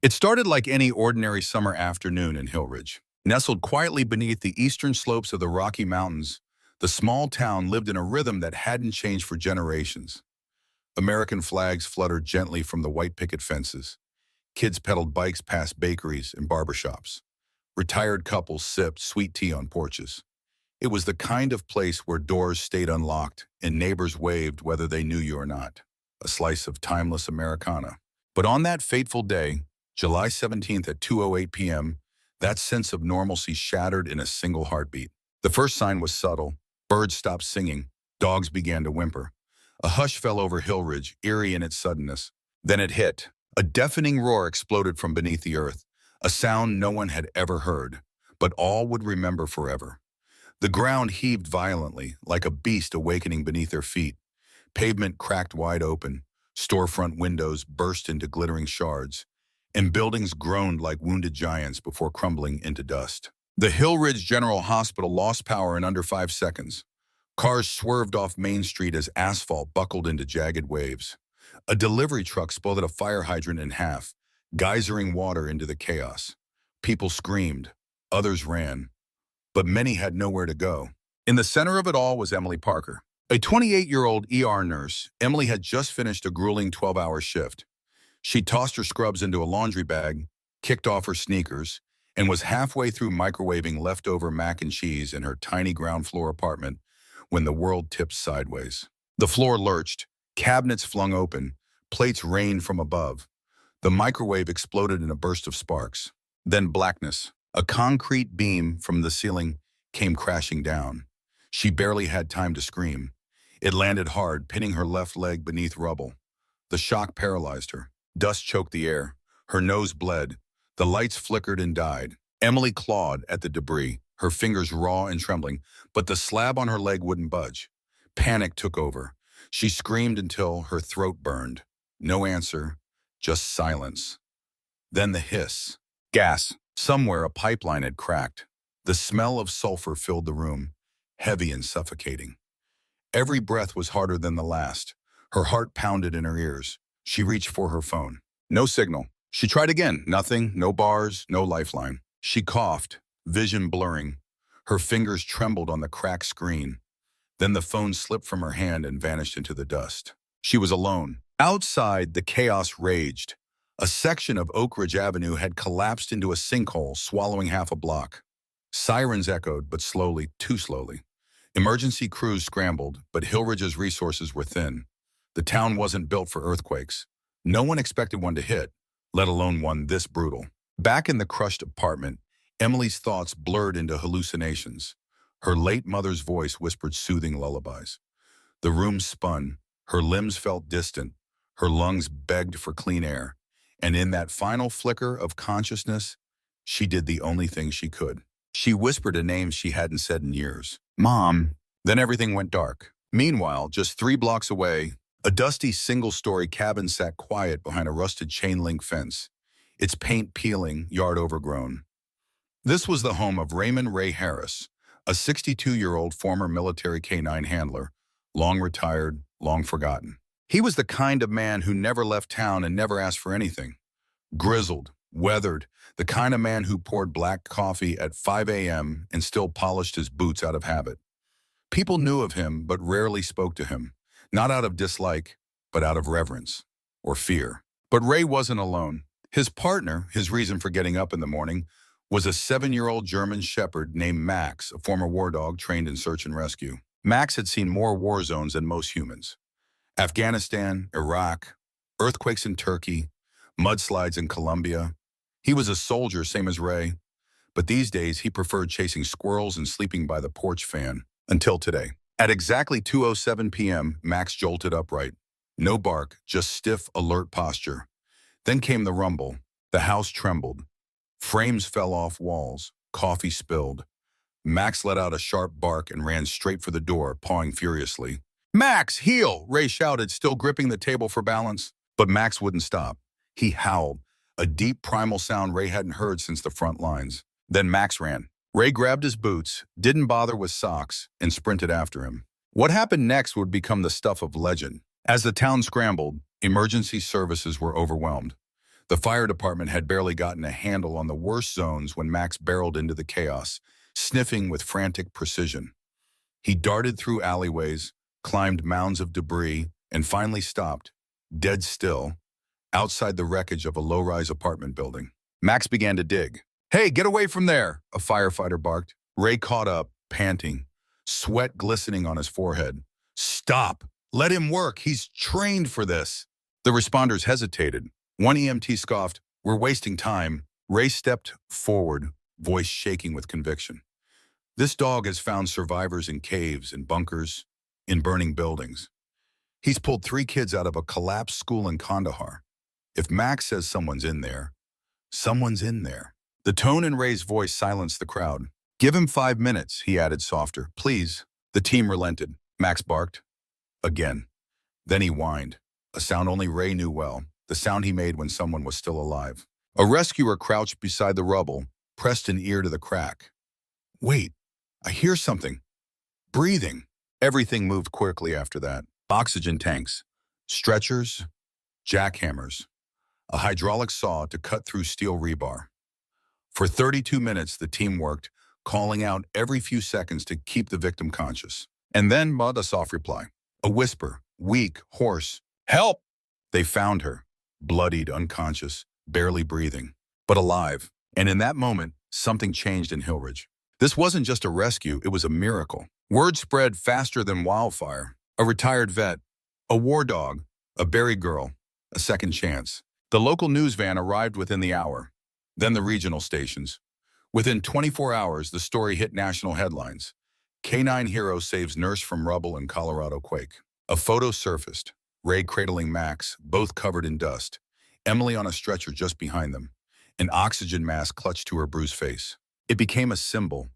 It started like any ordinary summer afternoon in Hillridge. Nestled quietly beneath the eastern slopes of the Rocky Mountains, the small town lived in a rhythm that hadn't changed for generations. American flags fluttered gently from the white picket fences. Kids pedaled bikes past bakeries and barbershops. Retired couples sipped sweet tea on porches. It was the kind of place where doors stayed unlocked and neighbors waved whether they knew you or not. A slice of timeless Americana. But on that fateful day, July 17th at 2:08 p.m., that sense of normalcy shattered in a single heartbeat. The first sign was subtle. Birds stopped singing. Dogs began to whimper. A hush fell over Hillridge, eerie in its suddenness. Then it hit. A deafening roar exploded from beneath the earth, a sound no one had ever heard, but all would remember forever. The ground heaved violently, like a beast awakening beneath their feet. Pavement cracked wide open. Storefront windows burst into glittering shards, and buildings groaned like wounded giants before crumbling into dust. The Hillridge General Hospital lost power in under 5 seconds. Cars swerved off Main Street as asphalt buckled into jagged waves. A delivery truck split a fire hydrant in half, geysering water into the chaos. People screamed, others ran, but many had nowhere to go. In the center of it all was Emily Parker. A 28-year-old ER nurse, Emily had just finished a grueling 12-hour shift. She tossed her scrubs into a laundry bag, kicked off her sneakers, and was halfway through microwaving leftover mac and cheese in her tiny ground floor apartment when the world tipped sideways. The floor lurched, cabinets flung open, plates rained from above. The microwave exploded in a burst of sparks. Then blackness. A concrete beam from the ceiling came crashing down. She barely had time to scream. It landed hard, pinning her left leg beneath rubble. The shock paralyzed her. Dust choked the air. Her nose bled. The lights flickered and died. Emily clawed at the debris, her fingers raw and trembling, but the slab on her leg wouldn't budge. Panic took over. She screamed until her throat burned. No answer, just silence. Then the hiss. Gas. Somewhere a pipeline had cracked. The smell of sulfur filled the room, heavy and suffocating. Every breath was harder than the last. Her heart pounded in her ears. She reached for her phone. No signal. She tried again. Nothing, no bars, no lifeline. She coughed, vision blurring. Her fingers trembled on the cracked screen. Then the phone slipped from her hand and vanished into the dust. She was alone. Outside, the chaos raged. A section of Oak Ridge Avenue had collapsed into a sinkhole, swallowing half a block. Sirens echoed, but slowly, too slowly. Emergency crews scrambled, but Hillridge's resources were thin. The town wasn't built for earthquakes. No one expected one to hit, let alone one this brutal. Back in the crushed apartment, Emily's thoughts blurred into hallucinations. Her late mother's voice whispered soothing lullabies. The room spun. Her limbs felt distant. Her lungs begged for clean air. And in that final flicker of consciousness, she did the only thing she could. She whispered a name she hadn't said in years. Mom. Then everything went dark. Meanwhile, just 3 blocks away, a dusty single-story cabin sat quiet behind a rusted chain-link fence, its paint peeling, yard overgrown. This was the home of Raymond Ray Harris, a 62-year-old former military K-9 handler, long retired, long forgotten. He was the kind of man who never left town and never asked for anything. Grizzled, weathered, the kind of man who poured black coffee at 5 a.m. and still polished his boots out of habit. People knew of him but rarely spoke to him, not out of dislike, but out of reverence or fear. But Ray wasn't alone. His partner, his reason for getting up in the morning, was a 7-year-old German shepherd named Max, a former war dog trained in search and rescue. Max had seen more war zones than most humans. Afghanistan, Iraq, earthquakes in Turkey, mudslides in Colombia. He was a soldier, same as Ray, but these days he preferred chasing squirrels and sleeping by the porch fan, until today. At exactly 2:07 p.m., Max jolted upright. No bark, just stiff, alert posture. Then came the rumble. The house trembled. Frames fell off walls. Coffee spilled. Max let out a sharp bark and ran straight for the door, pawing furiously. "Max, heel!" Ray shouted, still gripping the table for balance. But Max wouldn't stop. He howled, a deep primal sound Ray hadn't heard since the front lines. Then Max ran. Ray grabbed his boots, didn't bother with socks, and sprinted after him. What happened next would become the stuff of legend. As the town scrambled, emergency services were overwhelmed. The fire department had barely gotten a handle on the worst zones when Max barreled into the chaos, sniffing with frantic precision. He darted through alleyways, climbed mounds of debris, and finally stopped, dead still, outside the wreckage of a low-rise apartment building. Max began to dig. "Hey, get away from there!" a firefighter barked. Ray caught up, panting, sweat glistening on his forehead. "Stop! Let him work! He's trained for this!" The responders hesitated. One EMT scoffed, "We're wasting time." Ray stepped forward, voice shaking with conviction. "This dog has found survivors in caves, in bunkers, in burning buildings. He's pulled 3 kids out of a collapsed school in Kandahar. If Max says someone's in there, someone's in there." The tone in Ray's voice silenced the crowd. "Give him 5 minutes," he added softer. "Please." The team relented. Max barked. Again. Then he whined, a sound only Ray knew well, the sound he made when someone was still alive. A rescuer crouched beside the rubble, pressed an ear to the crack. "Wait, I hear something. Breathing." Everything moved quickly after that. Oxygen tanks, stretchers, jackhammers, a hydraulic saw to cut through steel rebar. For 32 minutes, the team worked, calling out every few seconds to keep the victim conscious. And then a soft reply. A whisper, weak, hoarse. "Help!" They found her, bloodied, unconscious, barely breathing, but alive. And in that moment, something changed in Hillridge. This wasn't just a rescue, it was a miracle. Word spread faster than wildfire. A retired vet, a war dog, a buried girl, a second chance. The local news van arrived within the hour, then the regional stations. Within 24 hours, the story hit national headlines. Canine hero saves nurse from rubble in Colorado quake. A photo surfaced, Ray cradling Max, both covered in dust, Emily on a stretcher just behind them, an oxygen mask clutched to her bruised face. It became a symbol,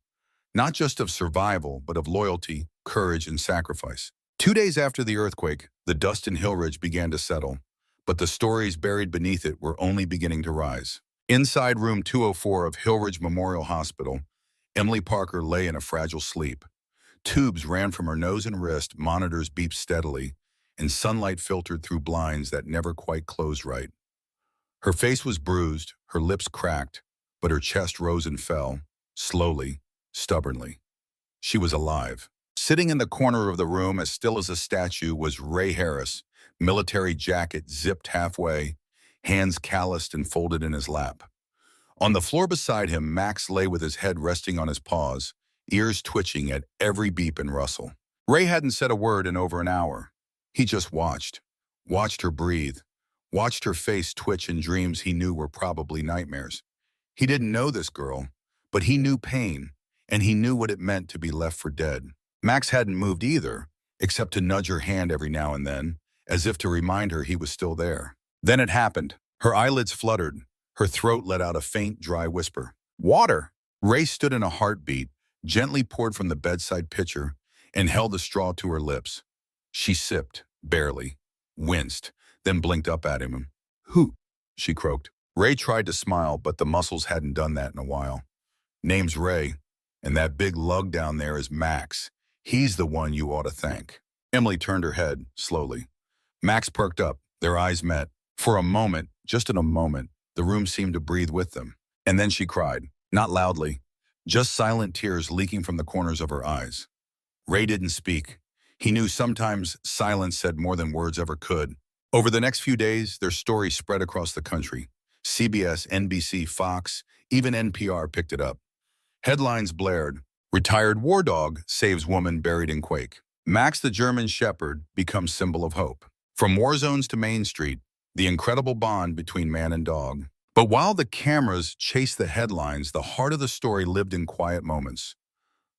not just of survival, but of loyalty, courage, and sacrifice. 2 days after the earthquake, the dust in Hillridge began to settle, but the stories buried beneath it were only beginning to rise. Inside room 204 of Hillridge Memorial Hospital, Emily Parker lay in a fragile sleep. Tubes ran from her nose and wrist, monitors beeped steadily, and sunlight filtered through blinds that never quite closed right. Her face was bruised, her lips cracked, but her chest rose and fell, slowly, stubbornly. She was alive. Sitting in the corner of the room, as still as a statue, was Ray Harris, military jacket zipped halfway, hands calloused and folded in his lap. On the floor beside him, Max lay with his head resting on his paws, ears twitching at every beep and rustle. Ray hadn't said a word in over an hour. He just watched her breathe, watched her face twitch in dreams he knew were probably nightmares. He didn't know this girl, but he knew pain, and he knew what it meant to be left for dead. Max hadn't moved either, except to nudge her hand every now and then, as if to remind her he was still there. Then it happened. Her eyelids fluttered. Her throat let out a faint, dry whisper. "Water!" Ray stood in a heartbeat, gently poured from the bedside pitcher, and held a straw to her lips. She sipped, barely, winced, then blinked up at him. "Who?" she croaked. Ray tried to smile, but the muscles hadn't done that in a while. "Name's Ray, and that big lug down there is Max. He's the one you ought to thank." Emily turned her head, slowly. Max perked up. Their eyes met. For a moment, just in a moment, the room seemed to breathe with them. And then she cried, not loudly, just silent tears leaking from the corners of her eyes. Ray didn't speak. He knew sometimes silence said more than words ever could. Over the next few days, their story spread across the country. CBS, NBC, Fox, even NPR picked it up. Headlines blared, "Retired war dog saves woman buried in quake." Max the German Shepherd becomes symbol of hope. From war zones to Main Street, the incredible bond between man and dog. But while the cameras chased the headlines, the heart of the story lived in quiet moments.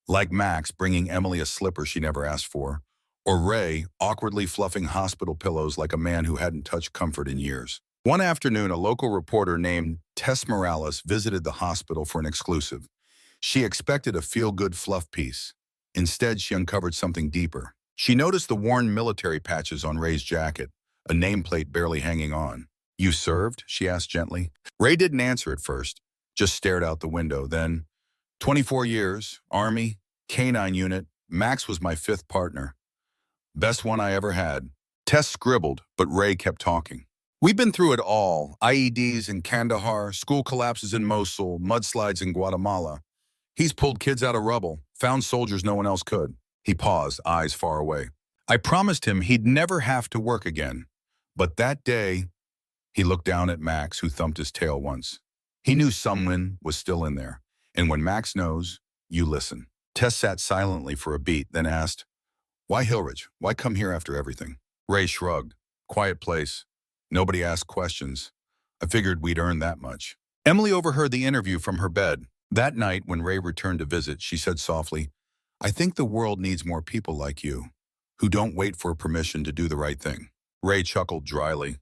Like Max bringing Emily a slipper she never asked for, or Ray awkwardly fluffing hospital pillows like a man who hadn't touched comfort in years. One afternoon, a local reporter named Tess Morales visited the hospital for an exclusive. She expected a feel-good fluff piece. Instead, she uncovered something deeper. She noticed the worn military patches on Ray's jacket, a nameplate barely hanging on. "You served?" she asked gently. Ray didn't answer at first, just stared out the window. Then, 24 years, Army, Canine Unit, Max was my 5th partner. Best one I ever had. Tess scribbled, but Ray kept talking. We've been through it all. IEDs in Kandahar, school collapses in Mosul, mudslides in Guatemala. He's pulled kids out of rubble, found soldiers no one else could. He paused, eyes far away. I promised him he'd never have to work again. But that day, he looked down at Max, who thumped his tail once. He knew someone was still in there. And when Max knows, you listen. Tess sat silently for a beat, then asked, "Why Hillridge? Why come here after everything?" Ray shrugged. Quiet place. Nobody asked questions. I figured we'd earned that much. Emily overheard the interview from her bed. That night, when Ray returned to visit, she said softly, "I think the world needs more people like you, who don't wait for permission to do the right thing." Ray chuckled dryly.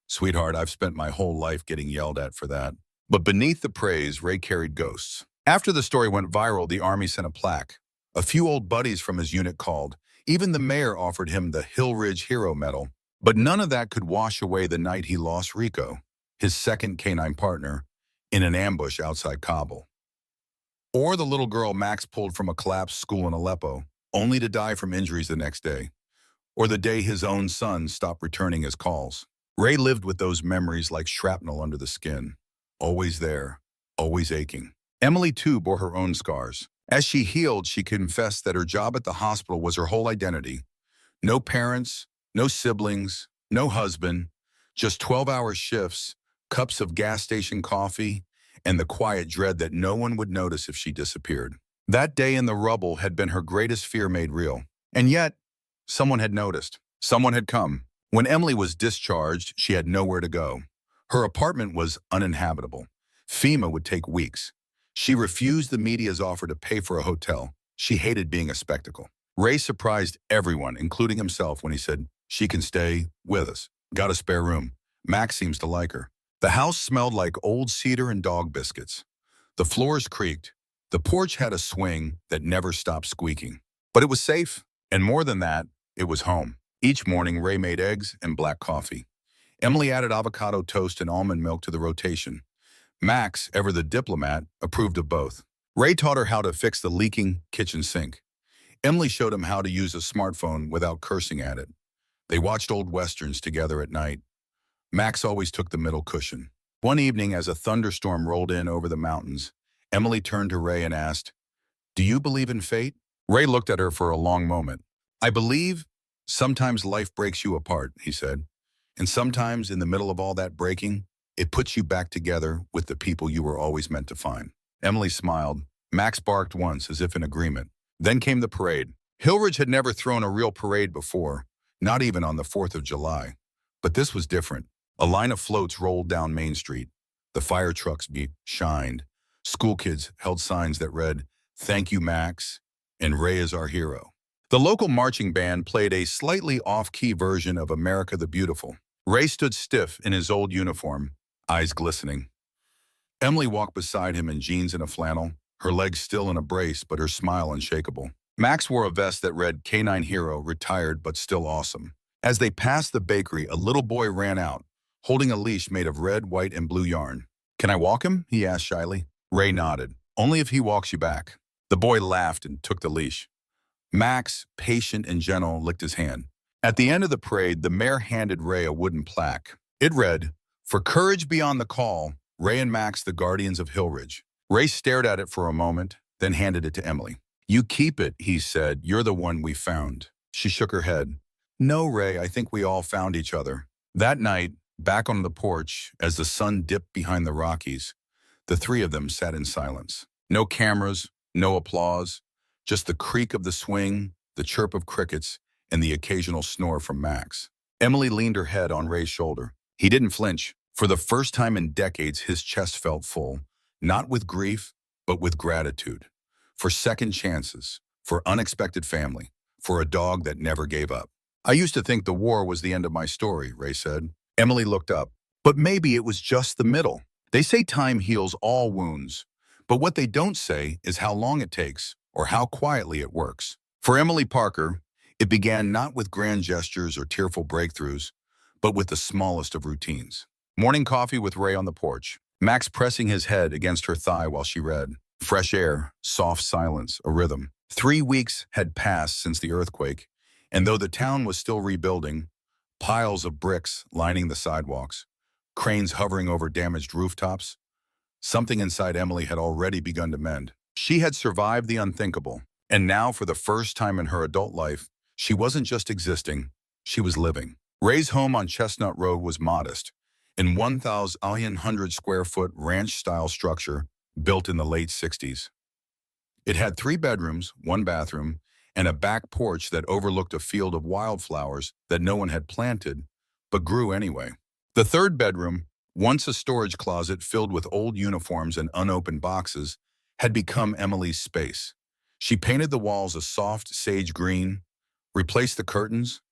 "Sweetheart, I've spent my whole life getting yelled at for that." But beneath the praise, Ray carried ghosts. After the story went viral, the Army sent a plaque. A few old buddies from his unit called. Even the mayor offered him the Hillridge Hero Medal. But none of that could wash away the night he lost Rico, his second canine partner, in an ambush outside Kabul. Or the little girl Max pulled from a collapsed school in Aleppo, only to die from injuries the next day. Or the day his own son stopped returning his calls. Ray lived with those memories like shrapnel under the skin. Always there, always aching. Emily, too, bore her own scars. As she healed, she confessed that her job at the hospital was her whole identity. No parents, no siblings, no husband, just 12-hour shifts, cups of gas station coffee, and the quiet dread that no one would notice if she disappeared. That day in the rubble had been her greatest fear made real. And yet, someone had noticed. Someone had come. When Emily was discharged, she had nowhere to go. Her apartment was uninhabitable. FEMA would take weeks. She refused the media's offer to pay for a hotel. She hated being a spectacle. Ray surprised everyone, including himself, when he said, "She can stay with us. Got a spare room. Max seems to like her." The house smelled like old cedar and dog biscuits. The floors creaked. The porch had a swing that never stopped squeaking. But it was safe. And more than that, it was home. Each morning, Ray made eggs and black coffee. Emily added avocado toast and almond milk to the rotation. Max, ever the diplomat, approved of both. Ray taught her how to fix the leaking kitchen sink. Emily showed him how to use a smartphone without cursing at it. They watched old westerns together at night. Max always took the middle cushion. One evening, as a thunderstorm rolled in over the mountains, Emily turned to Ray and asked, "Do you believe in fate?" Ray looked at her for a long moment. "I believe sometimes life breaks you apart," he said. "And sometimes in the middle of all that breaking, it puts you back together with the people you were always meant to find." Emily smiled. Max barked once, as if in agreement. Then came the parade. Hillridge had never thrown a real parade before, not even on the 4th of July. But this was different. A line of floats rolled down Main Street. The fire trucks shined. School kids held signs that read, "Thank you, Max," and "Ray is our hero." The local marching band played a slightly off-key version of America the Beautiful. Ray stood stiff in his old uniform, eyes glistening. Emily walked beside him in jeans and a flannel, her legs still in a brace but her smile unshakable. Max wore a vest that read "Canine Hero, retired but still awesome." As they passed the bakery, a little boy ran out, holding a leash made of red, white, and blue yarn. "Can I walk him?" he asked shyly. Ray nodded. "Only if he walks you back." The boy laughed and took the leash. Max, patient and gentle, licked his hand. At the end of the parade, the mayor handed Ray a wooden plaque. It read, "For courage beyond the call, Ray and Max, the guardians of Hillridge." Ray stared at it for a moment, then handed it to Emily. "You keep it," he said. "You're the one we found." She shook her head. "No, Ray, I think we all found each other." That night, back on the porch, as the sun dipped behind the Rockies, the three of them sat in silence. No cameras, no applause, just the creak of the swing, the chirp of crickets, and the occasional snore from Max. Emily leaned her head on Ray's shoulder. He didn't flinch. For the first time in decades, his chest felt full, not with grief, but with gratitude. For second chances, for unexpected family, for a dog that never gave up. "I used to think the war was the end of my story," Ray said. Emily looked up. "But maybe it was just the middle. They say time heals all wounds, but what they don't say is how long it takes or how quietly it works." For Emily Parker, it began not with grand gestures or tearful breakthroughs, but with the smallest of routines. Morning coffee with Ray on the porch, Max pressing his head against her thigh while she read. Fresh air, soft silence, a rhythm. 3 weeks had passed since the earthquake, and though the town was still rebuilding, piles of bricks lining the sidewalks, cranes hovering over damaged rooftops. Something inside Emily had already begun to mend. She had survived the unthinkable, and now, for the first time in her adult life, she wasn't just existing, she was living. Ray's home on Chestnut Road was modest, in 1,100-square-foot ranch-style structure built in the late 60s. It had 3 bedrooms, 1 bathroom, and a back porch that overlooked a field of wildflowers that no one had planted, but grew anyway. The 3rd bedroom, once a storage closet filled with old uniforms and unopened boxes, had become Emily's space. She painted the walls a soft sage green, replaced the curtains,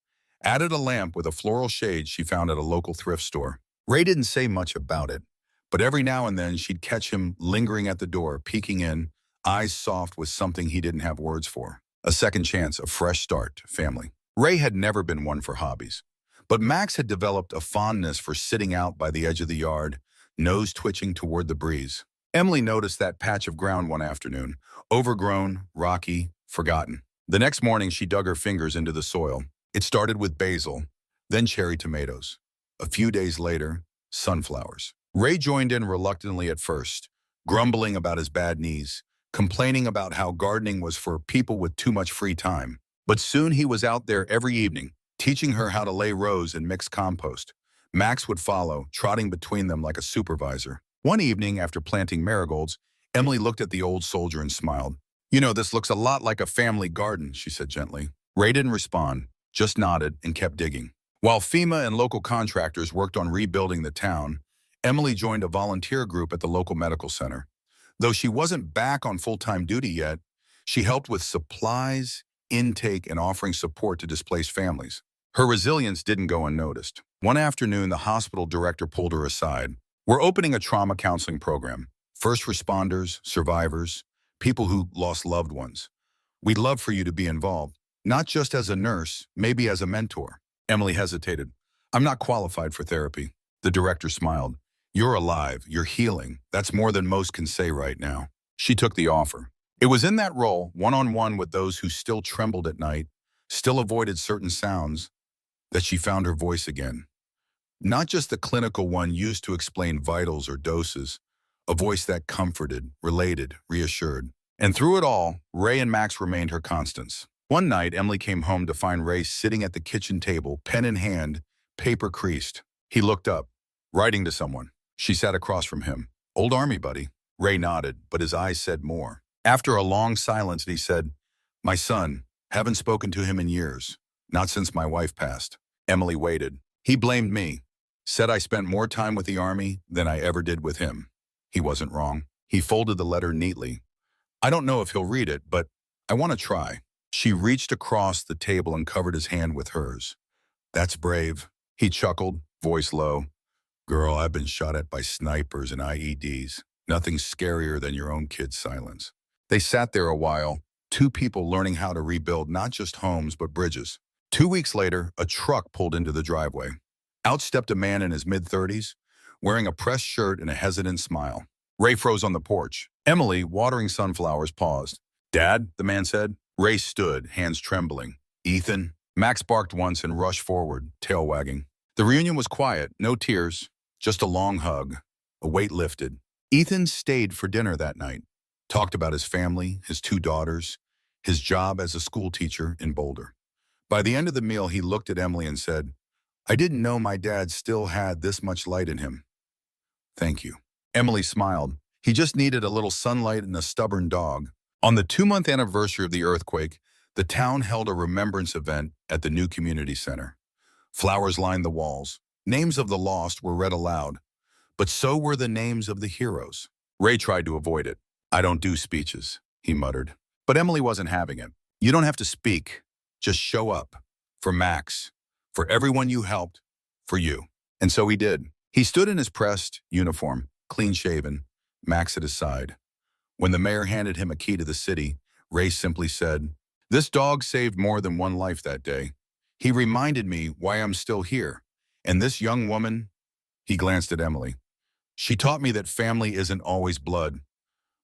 added a lamp with a floral shade she found at a local thrift store. Ray didn't say much about it, but every now and then she'd catch him lingering at the door, peeking in, eyes soft with something he didn't have words for. A second chance, a fresh start, family. Ray had never been one for hobbies, but Max had developed a fondness for sitting out by the edge of the yard, nose twitching toward the breeze. Emily noticed that patch of ground one afternoon, overgrown, rocky, forgotten. The next morning, she dug her fingers into the soil. It started with basil, then cherry tomatoes. A few days later, sunflowers. Ray joined in reluctantly at first, grumbling about his bad knees, complaining about how gardening was for people with too much free time. But soon he was out there every evening, teaching her how to lay rows and mix compost. Max would follow, trotting between them like a supervisor. One evening, after planting marigolds, Emily looked at the old soldier and smiled. "You know, this looks a lot like a family garden," she said gently. Ray didn't respond, just nodded and kept digging. While FEMA and local contractors worked on rebuilding the town, Emily joined a volunteer group at the local medical center. Though she wasn't back on full-time duty yet, she helped with supplies, intake, and offering support to displaced families. Her resilience didn't go unnoticed. One afternoon, the hospital director pulled her aside. "We're opening a trauma counseling program. First responders, survivors, people who lost loved ones. We'd love for you to be involved, not just as a nurse, maybe as a mentor." Emily hesitated. "I'm not qualified for therapy." The director smiled. "You're alive. You're healing. That's more than most can say right now." She took the offer. It was in that role, one-on-one with those who still trembled at night, still avoided certain sounds, that she found her voice again. Not just the clinical one used to explain vitals or doses, a voice that comforted, related, reassured. And through it all, Ray and Max remained her constants. One night, Emily came home to find Ray sitting at the kitchen table, pen in hand, paper creased. He looked up, writing to someone. She sat across from him. "Old Army buddy." Ray nodded, but his eyes said more. After a long silence, he said, "My son, haven't spoken to him in years. Not since my wife passed." Emily waited. "He blamed me. Said I spent more time with the Army than I ever did with him." He wasn't wrong. He folded the letter neatly. "I don't know if he'll read it, but I want to try." She reached across the table and covered his hand with hers. "That's brave." He chuckled, voice low. "Girl, I've been shot at by snipers and IEDs. Nothing scarier than your own kid's silence." They sat there a while, 2 people learning how to rebuild not just homes but bridges. 2 weeks later, a truck pulled into the driveway. Out stepped a man in his mid-30s, wearing a pressed shirt and a hesitant smile. Ray froze on the porch. Emily, watering sunflowers, paused. "Dad," the man said. Ray stood, hands trembling. "Ethan?" Max barked once and rushed forward, tail wagging. The reunion was quiet, no tears, just a long hug, a weight lifted. Ethan stayed for dinner that night, talked about his family, his 2 daughters, his job as a school teacher in Boulder. By the end of the meal, he looked at Emily and said, "I didn't know my dad still had this much light in him." "Thank you." Emily smiled. He just needed a little sunlight and a stubborn dog. On the 2-month anniversary of the earthquake, the town held a remembrance event at the new community center. Flowers lined the walls. Names of the lost were read aloud, but so were the names of the heroes. Ray tried to avoid it. "I don't do speeches," he muttered. But Emily wasn't having it. "You don't have to speak. Just show up. For Max. For everyone you helped. For you." And so he did. He stood in his pressed uniform, clean-shaven, Max at his side. When the mayor handed him a key to the city, Ray simply said, "This dog saved more than one life that day. He reminded me why I'm still here. And this young woman," he glanced at Emily, "she taught me that family isn't always blood.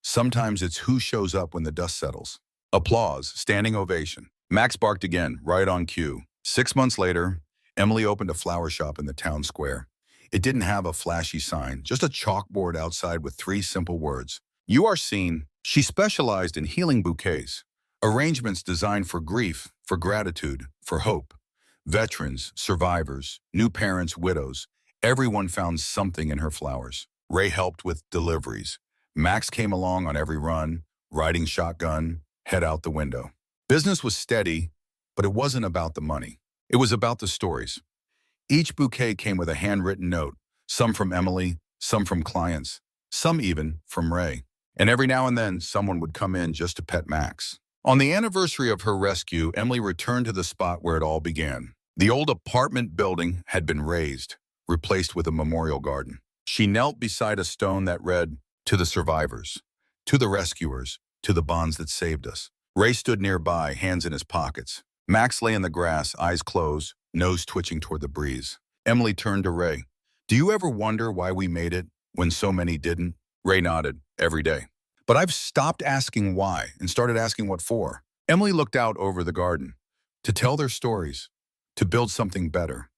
Sometimes it's who shows up when the dust settles." Applause, standing ovation. Max barked again, right on cue. 6 months later, Emily opened a flower shop in the town square. It didn't have a flashy sign, just a chalkboard outside with three simple words. You are seen. She specialized in healing bouquets, arrangements designed for grief, for gratitude, for hope. Veterans, survivors, new parents, widows, everyone found something in her flowers. Ray helped with deliveries. Max came along on every run, riding shotgun, head out the window. Business was steady, but it wasn't about the money. It was about the stories. Each bouquet came with a handwritten note, some from Emily, some from clients, some even from Ray. And every now and then, someone would come in just to pet Max. On the anniversary of her rescue, Emily returned to the spot where it all began. The old apartment building had been razed, replaced with a memorial garden. She knelt beside a stone that read, "To the survivors, to the rescuers, to the bonds that saved us." Ray stood nearby, hands in his pockets. Max lay in the grass, eyes closed, nose twitching toward the breeze. Emily turned to Ray. "Do you ever wonder why we made it when so many didn't?" Ray nodded. "Every day. But I've stopped asking why and started asking what for." Emily looked out over the garden. "To tell their stories, to build something better,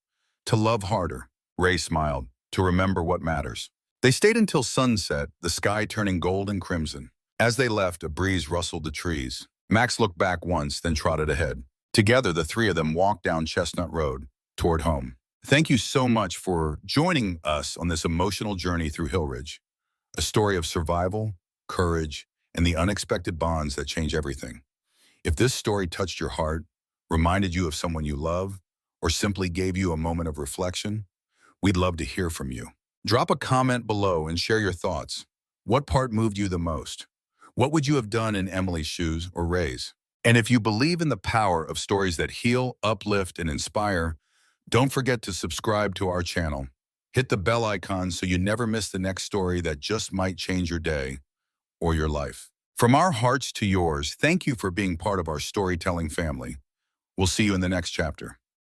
to love harder." Ray smiled. "To remember what matters." They stayed until sunset, the sky turning gold and crimson. As they left, a breeze rustled the trees. Max looked back once, then trotted ahead. Together, the three of them walked down Chestnut Road toward home. Thank you so much for joining us on this emotional journey through Hillridge, a story of survival, courage, and the unexpected bonds that change everything. If this story touched your heart, reminded you of someone you love, or simply gave you a moment of reflection, we'd love to hear from you. Drop a comment below and share your thoughts. What part moved you the most? What would you have done in Emily's shoes or Ray's? And if you believe in the power of stories that heal, uplift, and inspire, don't forget to subscribe to our channel. Hit the bell icon so you never miss the next story that just might change your day or your life. From our hearts to yours, thank you for being part of our storytelling family. We'll see you in the next chapter.